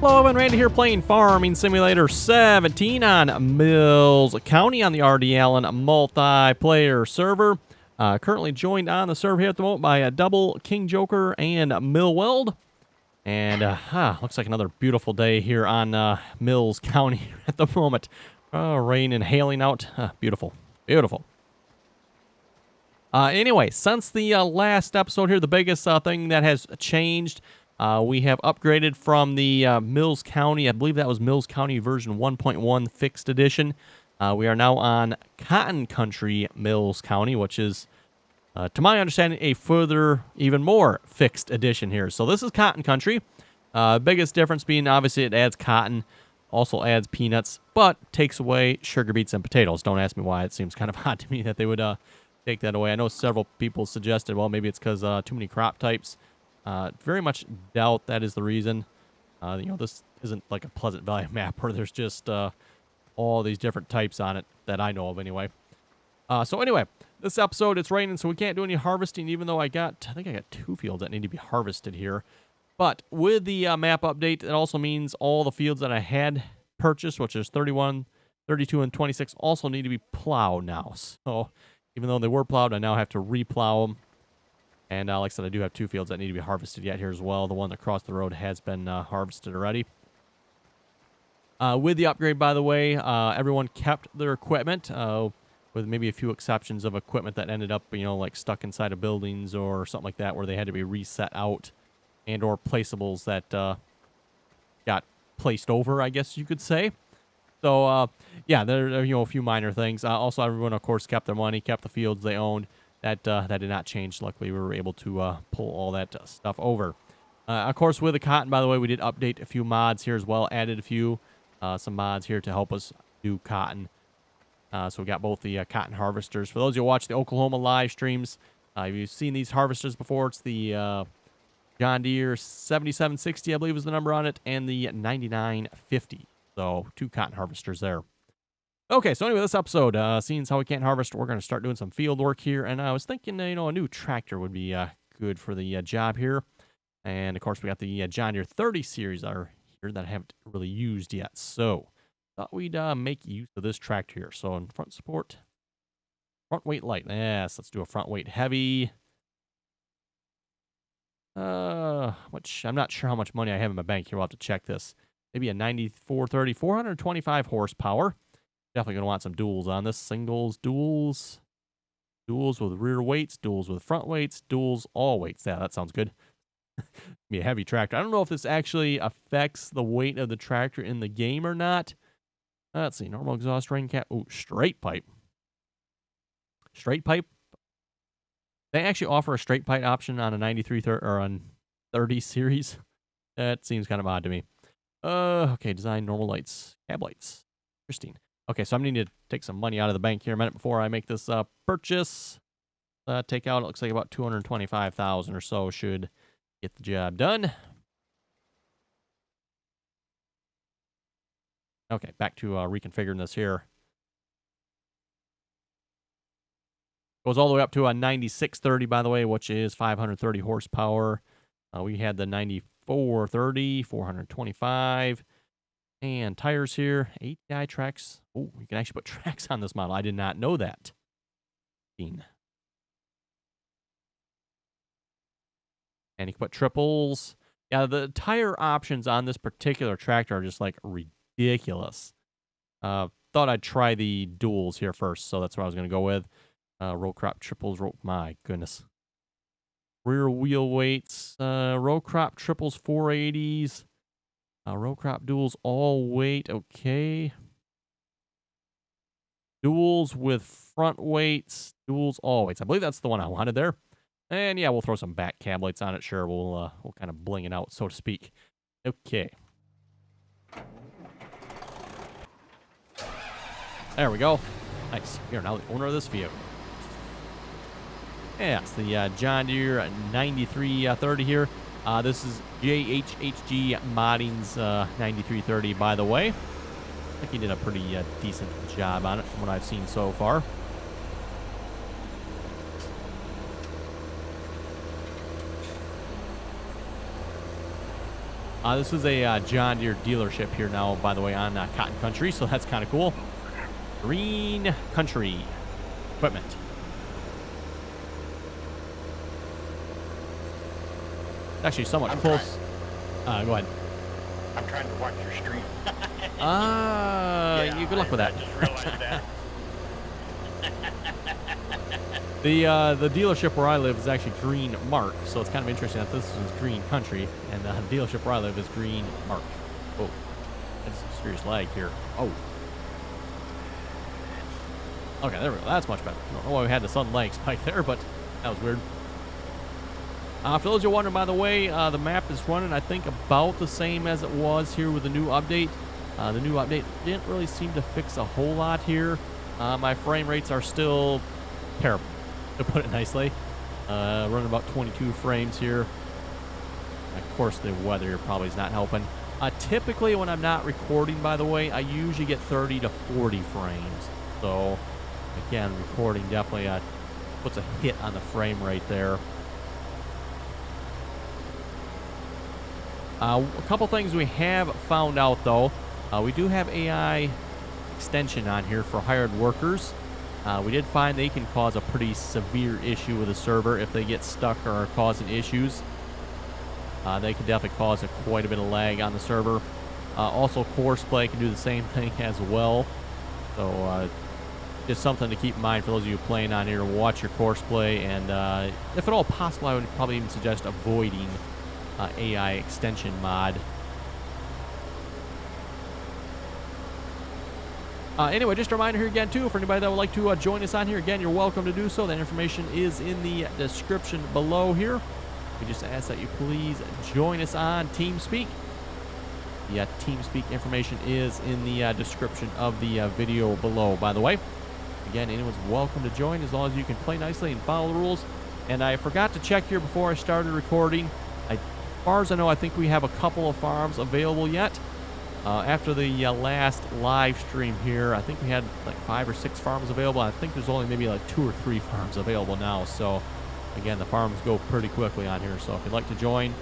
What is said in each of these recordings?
Hello, I'm Randy here playing Farming Simulator 17 on Mills County on the RDAllen Multiplayer Server. Currently joined on the server here at the moment by Double, King Joker, and Millweld. And looks like another beautiful day here on Mills County at the moment. Rain and hailing out. Beautiful. Beautiful. Anyway, since the last episode here, the biggest thing that has changed, we have upgraded from the Mills County, I believe that was Mills County version 1.1 fixed edition. We are now on Cotton Country Mills County, which is, to my understanding, a further, even more fixed edition here. So this is Cotton Country. Biggest difference being, obviously, it adds cotton, also adds peanuts, but takes away sugar beets and potatoes. Don't ask me why. It seems kind of odd to me that they would take that away. I know several people suggested, well, maybe it's because too many crop types. Very much doubt that is the reason. This isn't like a Pleasant Valley map where there's just all these different types on it that I know of anyway. So anyway, this episode, it's raining, so we can't do any harvesting, even though I think I got 2 fields that need to be harvested here. But with the map update, it also means all the fields that I had purchased, which is 31, 32, and 26, also need to be plowed now. So even though they were plowed, I now have to replow them. And like I said, I do have 2 fields that need to be harvested yet here as well. The one across the road has been harvested already. With the upgrade, by the way, everyone kept their equipment, with maybe a few exceptions of equipment that ended up, like stuck inside of buildings or something like that, where they had to be reset out, and or placeables that got placed over, I guess you could say. So, yeah, there are, a few minor things. Also, everyone, of course, kept their money, kept the fields they owned. That did not change. Luckily, we were able to pull all that stuff over. Of course, with the cotton, by the way, we did update a few mods here as well. Added a few, some mods here to help us do cotton. So we got both the cotton harvesters. For those who watch the Oklahoma live streams, if you've seen these harvesters before, it's the John Deere 7760, I believe is the number on it, and the 9950. So 2 cotton harvesters there. Okay, so anyway, this episode, seeing as how we can't harvest, we're going to start doing some field work here. And I was thinking, a new tractor would be good for the job here. And, of course, we got the John Deere 30 series are here that I haven't really used yet. So, thought we'd make use of this tractor here. So, in front support, front weight light. Yes, let's do a front weight heavy. Which I'm not sure how much money I have in my bank here. We'll have to check this. Maybe a 9430, 425 horsepower. Definitely going to want some duals on this. Singles, duals. Duals with rear weights. Duals with front weights. Duals, all weights. Yeah, that sounds good. Be a heavy tractor. I don't know if this actually affects the weight of the tractor in the game or not. Let's see. Normal exhaust rain cap. Ooh, straight pipe. Straight pipe. They actually offer a straight pipe option on a 93 or on 30 series. That seems kind of odd to me. Okay, design normal lights. Cab lights. Interesting. Okay, so I'm going to take some money out of the bank here a minute before I make this purchase. Take out, it looks like about $225,000 or so should get the job done. Okay, back to reconfiguring this here. Goes all the way up to a 9630, by the way, which is 530 horsepower. We had the 9430, 425. And tires here, ATI tracks. Oh, you can actually put tracks on this model. I did not know that. And you can put triples. Yeah, the tire options on this particular tractor are just like ridiculous. Thought I'd try the duals here first, so that's what I was going to go with. Row crop triples. My goodness. Rear wheel weights. Row crop triples 480s. Row crop duals all weight, okay. Duals with front weights, duals all weights. I believe that's the one I wanted there. And yeah, we'll throw some back cab lights on it. Sure, we'll kind of bling it out, so to speak. Okay. There we go. Nice. You're now the owner of this vehicle. Yeah, it's the John Deere 9330 here. This is JHHG Modding's 9330, by the way. I think he did a pretty decent job on it from what I've seen so far. This is a John Deere dealership here now, by the way, on Cotton Country, so that's kind of cool. Green Country equipment. Actually, somewhat close. Go ahead. I'm trying to watch your stream. You good luck with that. I just realized that. The dealership where I live is actually Green Mark, so it's kind of interesting that this is Green Country, and the dealership where I live is Green Mark. Oh, that's some serious lag here. Oh. Okay, there we go. That's much better. I don't know why we had the sudden lag spike there, but that was weird. For those who are wondering, by the way, the map is running, I think, about the same as it was here with the new update. The new update didn't really seem to fix a whole lot here. My frame rates are still terrible, to put it nicely. Running about 22 frames here. Of course, the weather probably is not helping. Typically, when I'm not recording, by the way, I usually get 30 to 40 frames. So, again, recording definitely puts a hit on the frame rate there. A couple things we have found out, though. We do have AI extension on here for hired workers. We did find they can cause a pretty severe issue with a server if they get stuck or are causing issues. They can definitely cause quite a bit of lag on the server. Also, Courseplay can do the same thing as well. So, just something to keep in mind for those of you playing on here. Watch your Courseplay, and if at all possible, I would probably even suggest avoiding AI extension mod. Anyway, just a reminder here again, too, for anybody that would like to join us on here, again, you're welcome to do so. That information is in the description below here. We just ask that you please join us on TeamSpeak. The TeamSpeak information is in the description of the video below, by the way. Again, anyone's welcome to join as long as you can play nicely and follow the rules. And I forgot to check here before I started recording. As far as I know, I think we have a couple of farms available yet. After the last live stream here, I think we had like 5 or 6 farms available. I think there's only maybe like 2 or 3 farms available now. So, again, the farms go pretty quickly on here. So if you'd like to join,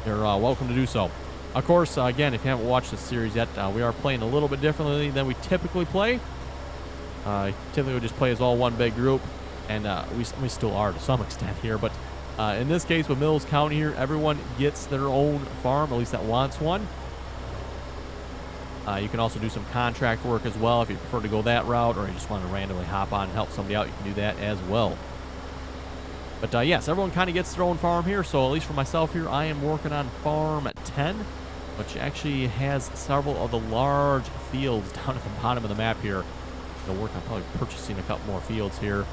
you're welcome to do so. Of course, again, if you haven't watched this series yet, we are playing a little bit differently than we typically play. Typically, we just play as all one big group, and we still are to some extent here. But in this case, with Mills County here, everyone gets their own farm, at least that wants one. You can also do some contract work as well if you prefer to go that route, or you just want to randomly hop on and help somebody out. You can do that as well. But yes, everyone kind of gets their own farm here. So at least for myself here, I am working on Farm 10, which actually has several of the large fields down at the bottom of the map here. I'll work on probably purchasing a couple more fields here,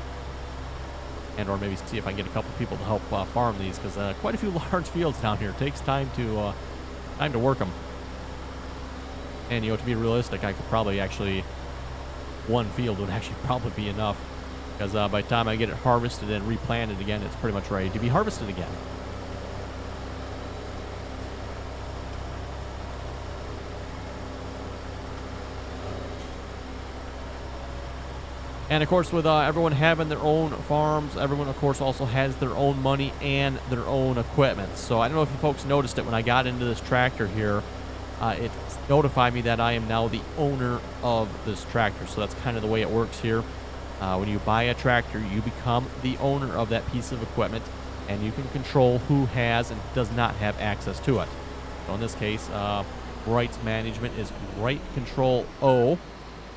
and or maybe see if I can get a couple people to help farm these, because quite a few large fields down here. It takes time to work them. And, you know, to be realistic, I could probably actually, one field would actually probably be enough, because by the time I get it harvested and replanted again, it's pretty much ready to be harvested again. And, of course, with everyone having their own farms, everyone, of course, also has their own money and their own equipment. So I don't know if you folks noticed it when I got into this tractor here. It notified me that I am now the owner of this tractor. So that's kind of the way it works here. When you buy a tractor, you become the owner of that piece of equipment, and you can control who has and does not have access to it. So in this case, rights management is right control O.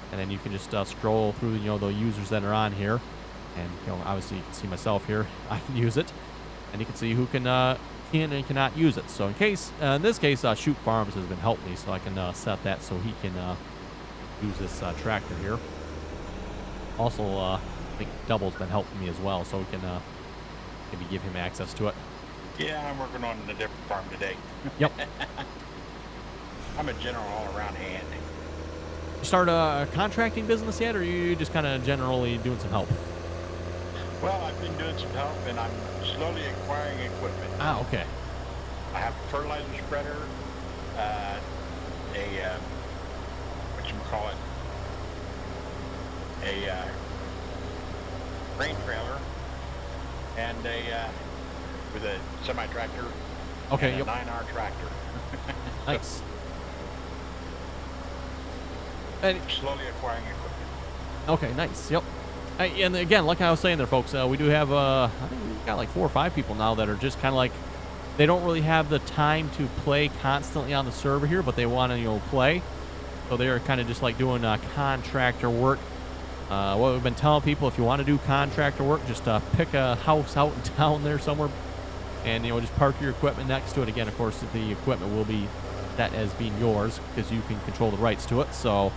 And then you can just scroll through, you know, the users that are on here, and, you know, obviously you can see myself here. I can use it, and you can see who can and cannot use it. So in this case, Shoot Farms has been helping me, so I can set that so he can use this tractor here. Also, I think Double's been helping me as well, so we can maybe give him access to it. Yeah, I'm working on a different farm today. Yep. I'm a general all-around hand. You start a contracting business yet, or are you just kind of generally doing some help? Well, I've been doing some help, and I'm slowly acquiring equipment. Ah, okay. I have a fertilizer spreader, a grain trailer, and with a semi-tractor, Okay, and yep. a 9R tractor. Nice. And Slowly acquiring equipment. okay, nice. Yep. And again, like I was saying there, folks, we do have, I think we've got like 4 or 5 people now that are just kind of like, they don't really have the time to play constantly on the server here, but they want to, play. So they're kind of just like doing contractor work. What we've been telling people, if you want to do contractor work, just pick a house out in town there somewhere, and just park your equipment next to it. Again, of course, the equipment will be set as being yours because you can control the rights to it. So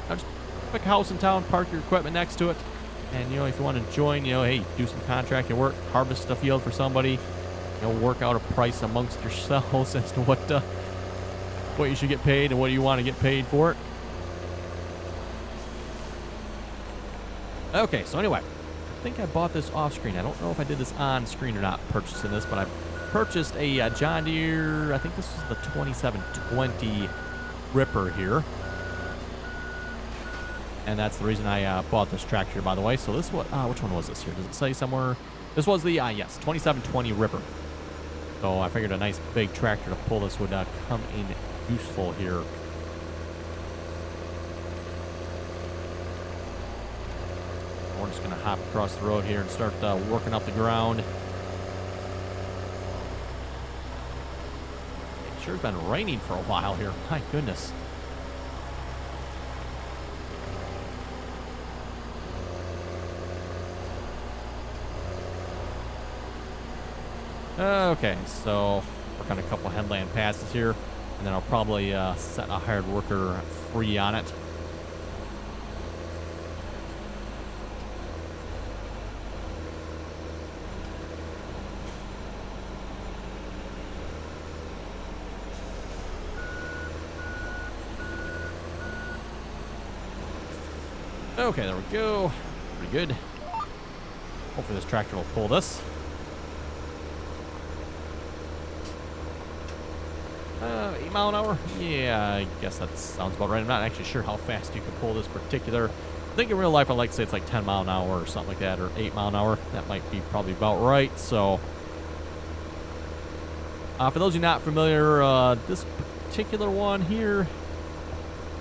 just pick a house in town, park your equipment next to it, and if you want to join, hey, do some contracting work, harvest a field for somebody, work out a price amongst yourselves as to what you should get paid and what you want to get paid for it. Okay, so anyway, I think I bought this off screen. I don't know if I did this on screen or not, purchasing this, but I purchased a John Deere, I think this is the 2720 Ripper here. And that's the reason I bought this tractor, by the way. So this is what, which one was this here? Does it say somewhere? This was the, yes, 2720 Ripper. So I figured a nice big tractor to pull this would come in useful here. We're just going to hop across the road here and start working up the ground. It sure has been raining for a while here. My goodness. Okay, so work on a couple headland passes here, and then I'll probably set a hired worker free on it. Okay, there we go. Pretty good. Hopefully this tractor will pull this. 8 mile an hour? Yeah, I guess that sounds about right. I'm not actually sure how fast you can pull this particular. I think in real life I'd like to say it's like 10 mile an hour or something like that, or 8 mile an hour. That might be probably about right. So, for those of you not familiar, this particular one here,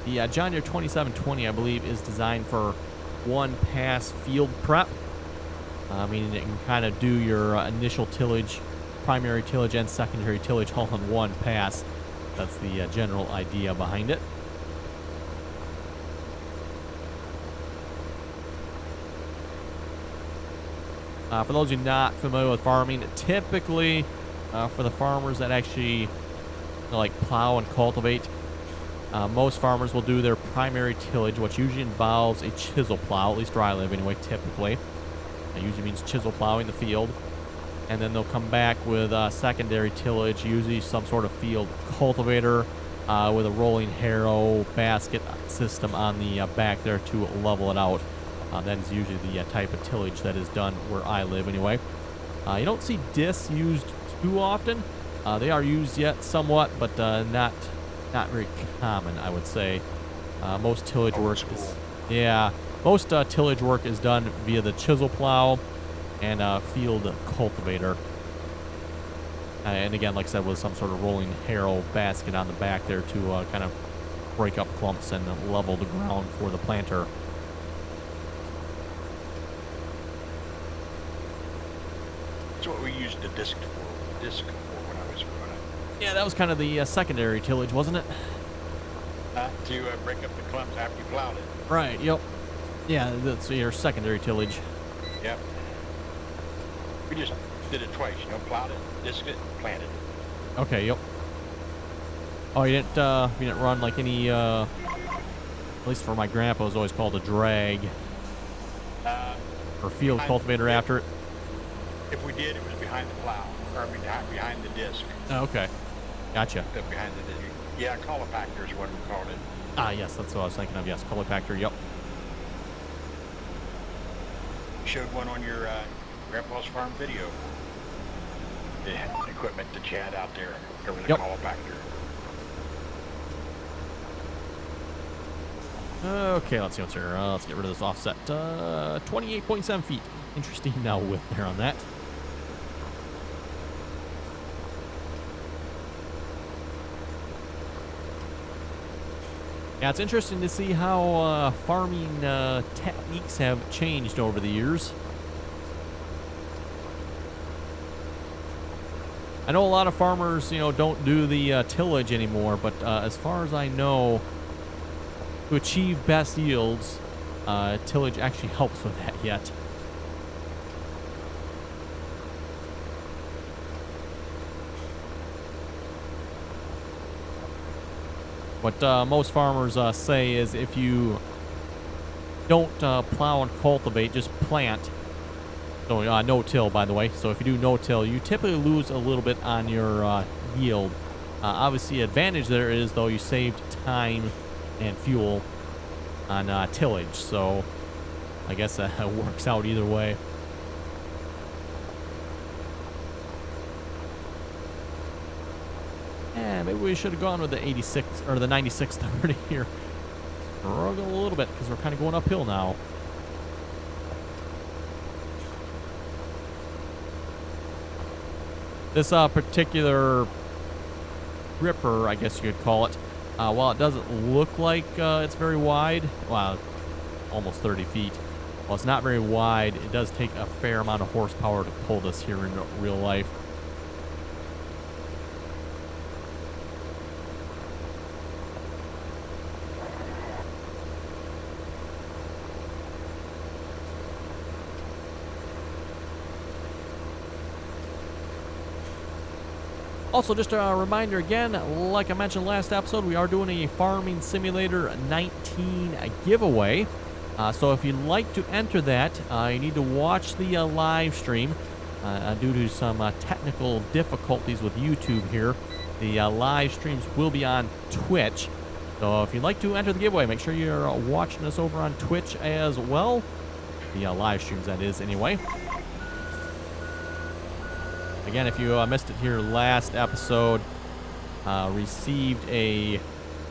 the John Deere 2720, I believe, is designed for one pass field prep. Meaning it can kind of do your initial tillage, primary tillage, and secondary tillage all in one pass. That's the general idea behind it. For those of you not familiar with farming, typically for the farmers that actually like plow and cultivate, most farmers will do their primary tillage, which usually involves a chisel plow, at least where I live anyway, typically. It usually means chisel plowing the field. And then they'll come back with secondary tillage, usually some sort of field cultivator with a rolling harrow basket system on the back there to level it out. That is usually the type of tillage that is done where I live anyway. You don't see discs used too often. They are used yet somewhat, but not very common, I would say. Most tillage work is, most tillage work is done via the chisel plow and field cultivator. And again, like I said, with some sort of rolling harrow basket on the back there to kind of break up clumps and level the ground for the planter. That's what we used the disc for when I was growing up. Yeah, that was kind of the secondary tillage, wasn't it? To break up the clumps after you plowed it. Right, yep. Yeah, that's your secondary tillage. Yep. We just did it twice, plowed it, disked it, planted it. Okay, yep. Oh, you didn't run like any, at least for my grandpa, it was always called a drag. Or field cultivator after it. If we did, it was behind the plow, or behind the disc. Oh, okay. Gotcha. Behind the disc. Yeah, colopactor is what we called it. Ah, yes, that's what I was thinking of. Yes, colopactor, yep. Showed one on your grandpa's farm video. The equipment that you had out there over the colopactor. Okay, let's see what's here. Let's get rid of this offset. 28.7 feet. Interesting now width there on that. Yeah, it's interesting to see how farming techniques have changed over the years. I know a lot of farmers, don't do the tillage anymore, but as far as I know, to achieve best yields, tillage actually helps with that yet. What most farmers say is if you don't plow and cultivate, just plant. So no-till, by the way. So if you do no-till, you typically lose a little bit on your yield. Obviously, advantage there is, though, you saved time and fuel on tillage. So I guess it works out either way. Yeah, maybe we should have gone with the 86 or the 9630 here. Struggle a little bit because we're kind of going uphill now. This particular ripper, I guess you could call it, while it doesn't look like it's very wide, well, almost 30 feet. While it's not very wide, it does take a fair amount of horsepower to pull this here in real life. Also, just a reminder again, like I mentioned last episode, we are doing a Farming Simulator 19 giveaway. So if you'd like to enter that, you need to watch the live stream. Due to some technical difficulties with YouTube here, the live streams will be on Twitch. So if you'd like to enter the giveaway, make sure you're watching us over on Twitch as well. The live streams, that is, anyway. Again, if you missed it here last episode, received a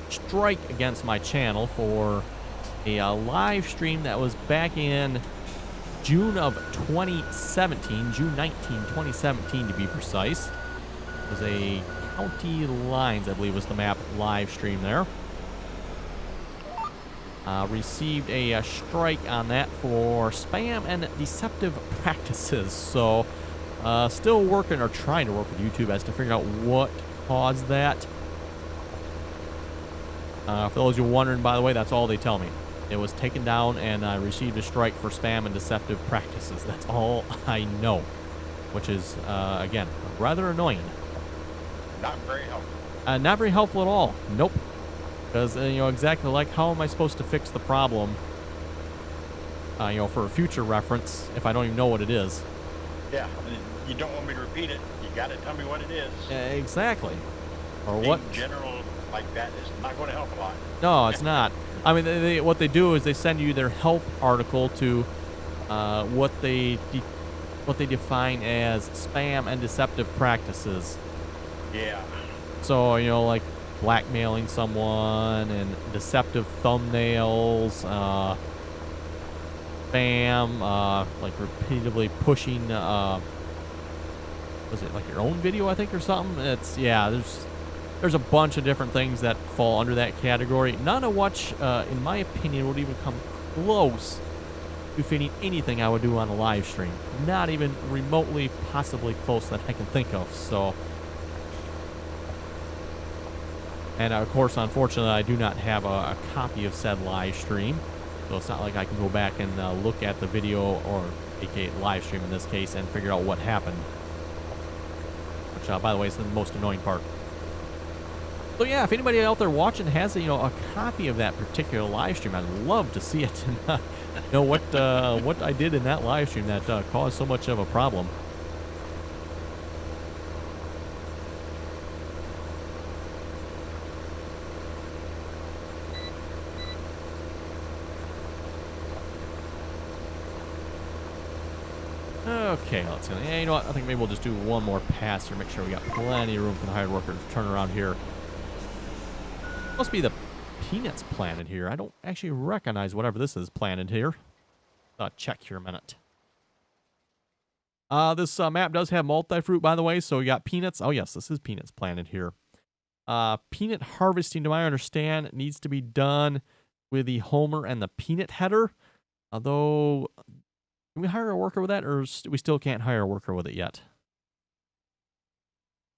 strike against my channel for a live stream that was back in June of 2017, June 19, 2017 to be precise. It was a County Lines, I believe was the map live stream there. Received a strike on that for spam and deceptive practices. So still working or trying to work with YouTube as to figure out what caused that. For those of you wondering, by the way, that's all they tell me. It was taken down and I received a strike for spam and deceptive practices. That's all I know, which is, again, rather annoying. Not very helpful. Not very helpful at all. Nope. Because, exactly like how am I supposed to fix the problem, for a future reference if I don't even know what it is? Yeah, you don't want me to repeat it. You got to tell me what it is. Exactly. Or Being what? general like that is not going to help a lot. No, it's not. I mean, what they do is they send you their help article to what they define as spam and deceptive practices. Yeah. So, like blackmailing someone and deceptive thumbnails, spam, like repeatedly pushing, was it like your own video, I think, or something? It's, yeah, there's a bunch of different things that fall under that category. None of which, in my opinion, would even come close to fitting anything I would do on a live stream. Not even remotely, possibly close that I can think of. So, and of course, unfortunately, I do not have a copy of said live stream. So it's not like I can go back and look at the video, or aka live stream in this case, and figure out what happened. Which, by the way, is the most annoying part. So yeah, if anybody out there watching has a copy of that particular live stream, I'd love to see it and know what I did in that live stream that caused so much of a problem. Okay, let's go. Yeah, you know what? I think maybe we'll just do one more pass here. Make sure we got plenty of room for the hired worker to turn around here. Must be the peanuts planted here. I don't actually recognize whatever this is planted here. Check here a minute. This map does have multi-fruit, by the way, so we got peanuts. Oh, yes, this is peanuts planted here. Peanut harvesting, to my understand, needs to be done with the Homer and the peanut header. Although, can we hire a worker with that, or we still can't hire a worker with it yet?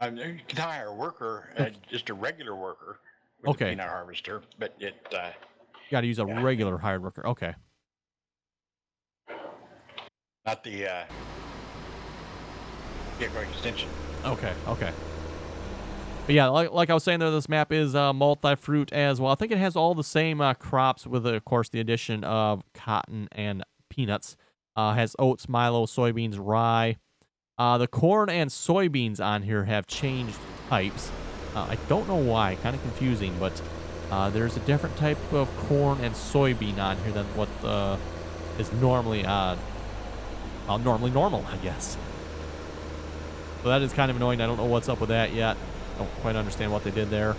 You can hire a worker, just a regular worker with a Okay. peanut harvester, but Got to use a yeah, regular hired worker. Okay. not the vehicle extension. Okay. Okay. But yeah, like I was saying there, this map is multi-fruit as well. I think it has all the same crops with, of course, the addition of cotton and peanuts. Has oats, milo, soybeans, rye. The corn and soybeans on here have changed types. I don't know why. Kind of confusing, but there's a different type of corn and soybean on here than what is normally normal, I guess. So that is kind of annoying. I don't know what's up with that yet. Don't quite understand what they did there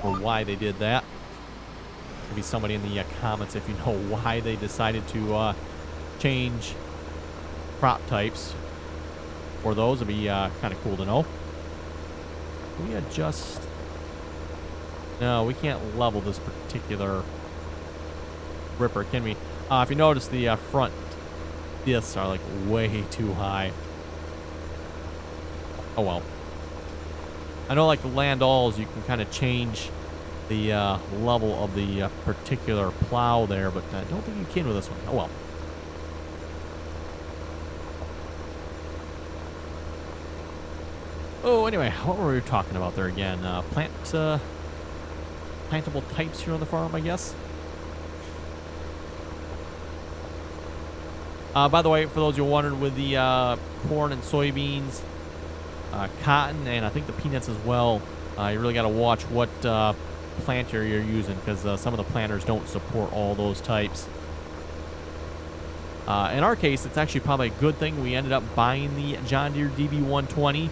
or why they did that. Maybe somebody in the comments if you know why they decided to change crop types for those. It'd be kind of cool to know. Can we adjust? No, we can't level this particular ripper, can we? If you notice, the front discs are like way too high. Oh well. I know, like the Landalls, you can kind of change the level of the particular plow there, but I don't think you can with this one. Oh well. Oh, anyway, what were we talking about there again? Plantable types here on the farm, I guess. By the way, for those you're wondering, with the corn and soybeans, cotton, and I think the peanuts as well, you really got to watch what planter you're using, because some of the planters don't support all those types. In our case, it's actually probably a good thing we ended up buying the John Deere DB120,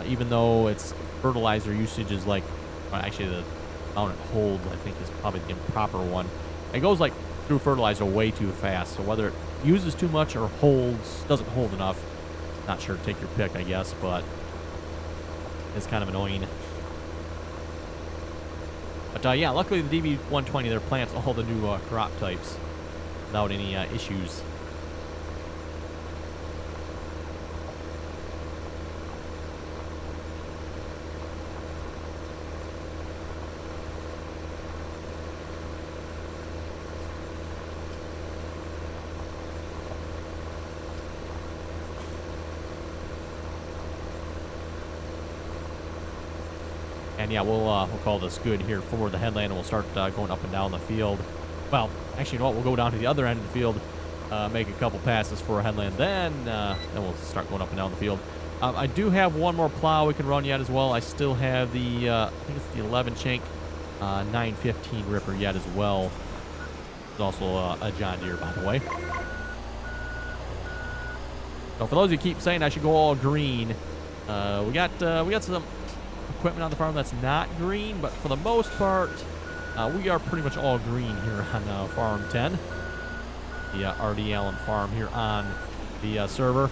even though its fertilizer usage is like, well, actually the amount it holds, I think, is probably the improper one. It goes like through fertilizer way too fast, so whether it uses too much or doesn't hold enough, not sure, take your pick, I guess, but it's kind of annoying. But yeah, luckily the DB120 there plants all the new crop types without any issues. And yeah, we'll call this good here for the headland, and we'll start going up and down the field. Well, actually, you know what? We'll go down to the other end of the field, make a couple passes for a headland, then we'll start going up and down the field. I do have one more plow we can run yet as well. I still have the, I think it's the 11 shank 915 ripper yet as well. It's also a John Deere, by the way. So for those of you who keep saying I should go all green, we got some equipment on the farm that's not green, but for the most part, we are pretty much all green here on Farm 10, the RDAllen farm here on the server.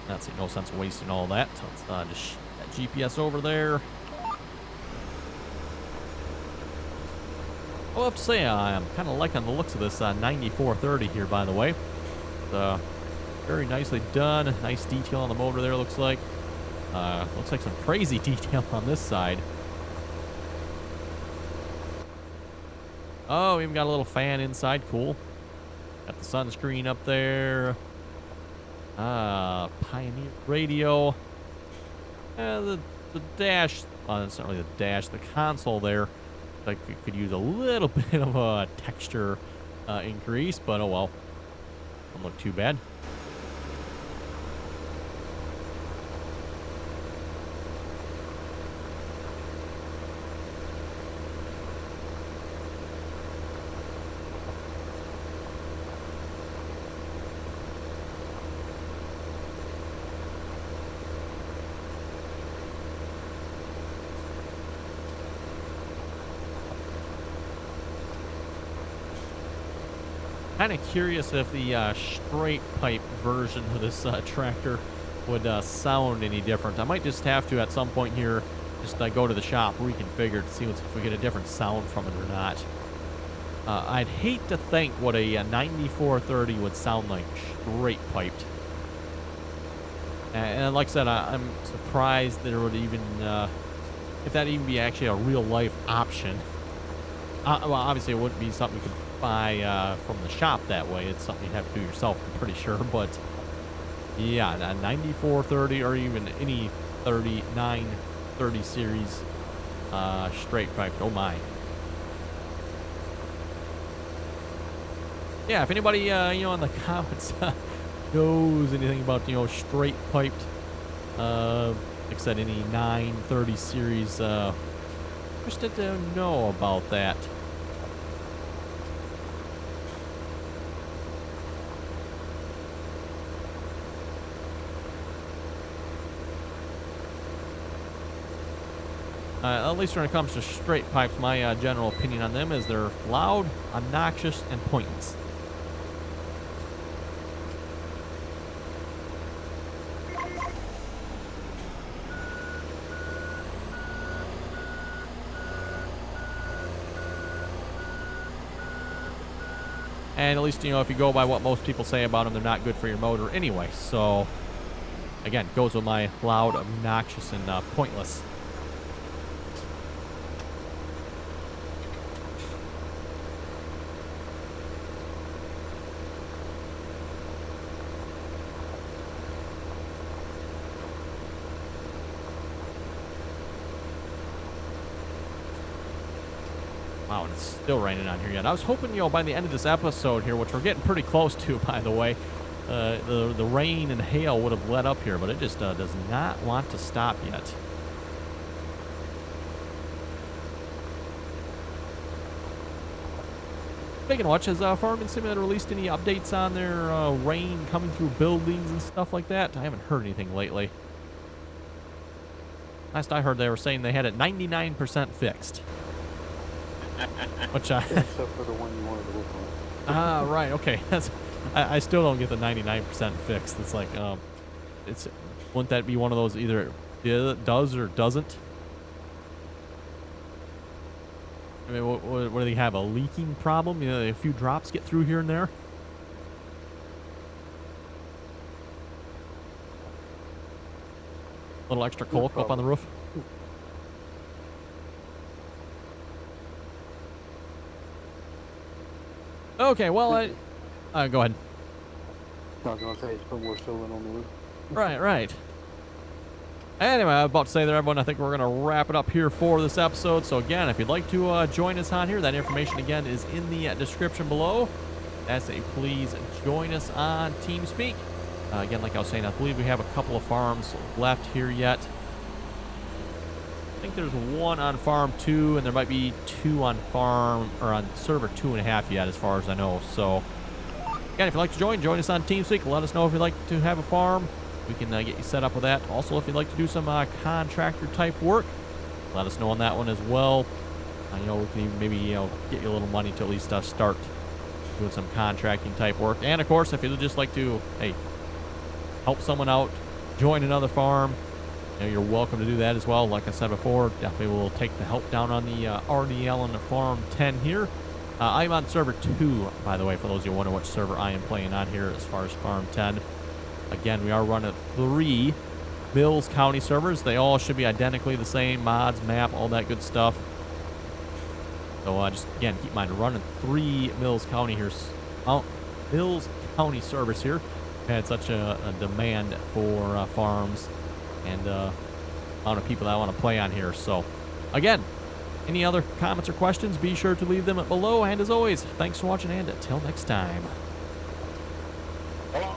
That's no sense of wasting all that. Let's just shoot that GPS over there. I'll have to say I'm kind of liking the looks of this 9430 here, by the way. Very nicely done. Nice detail on the motor there, looks like. Looks like some crazy detail on this side. Oh, we even got a little fan inside. Cool. Got the sunscreen up there. Pioneer radio. The dash. It's not really the dash. The console there. Like it could use a little bit of a texture increase, but oh well. Don't look too bad. Kind of curious if the straight pipe version of this tractor would sound any different. I might just have to, at some point here, just go to the shop, reconfigure it to see if we get a different sound from it or not. I'd hate to think what a 9430 would sound like straight piped. And like I said, I'm surprised there would even, if that even be actually a real life option. Well, obviously it wouldn't be something you could buy from the shop that way. It's something you'd have to do yourself, I'm pretty sure. But yeah, a 9430 or even any 3930 series straight piped. Oh my. Yeah, if anybody, you know, in the comments knows anything about, you know, straight piped, like I said, any 930 series, interested to know about that. At least when it comes to straight pipes, my general opinion on them is they're loud, obnoxious, and pointless. And at least, you know, if you go by what most people say about them, they're not good for your motor anyway. So, again, goes with my loud, obnoxious, and pointless. Wow, and it's still raining on here yet. I was hoping, you know, by the end of this episode here, which we're getting pretty close to, by the way, the rain and hail would have let up here, but it just does not want to stop yet. Speaking of which, has Farming Simulator released any updates on their rain coming through buildings and stuff like that? I haven't heard anything lately. Last I heard, they were saying they had it 99% fixed. Which except for the one you wanted to look on. right, okay. That's I still don't get the 99% fixed. It's like wouldn't that be one of those either it does or doesn't? I mean, what do they have, a leaking problem? You know, a few drops get through here and there. A little extra caulk up on the roof. Okay, well, go ahead. I was going to say, just put more filling on the roof. Right. Anyway, I was about to say there, everyone, I think we're going to wrap it up here for this episode. So, again, if you'd like to join us on here, that information, again, is in the description below. Please join us on TeamSpeak. Again, like I was saying, I believe we have a couple of farms left here yet. I think there's one on farm 2, and there might be 2 on farm, or on server 2.5 yet, as far as I know. So, again, if you'd like to join us on TeamSpeak. Let us know if you'd like to have a farm. We can get you set up with that. Also, if you'd like to do some contractor type work, let us know on that one as well. You know, we can even maybe, you know, get you a little money to at least start doing some contracting type work. And of course, if you'd just like to, hey, help someone out, join another farm, you know, you're welcome to do that as well. Like I said before, definitely will take the help down on the RDAllen Farm 10 here. I'm on server 2, by the way, for those of you who wonder what server I am playing on here as far as Farm 10. Again, we are running 3 Mills County servers. They all should be identically the same, mods, map, all that good stuff. So just, again, keep in mind, running 3 Mills County here, Mills County servers here. We've had such a demand for farms and amount of people that want to play on here. So, again, any other comments or questions, be sure to leave them below. And as always, thanks for watching, and until next time. Hello.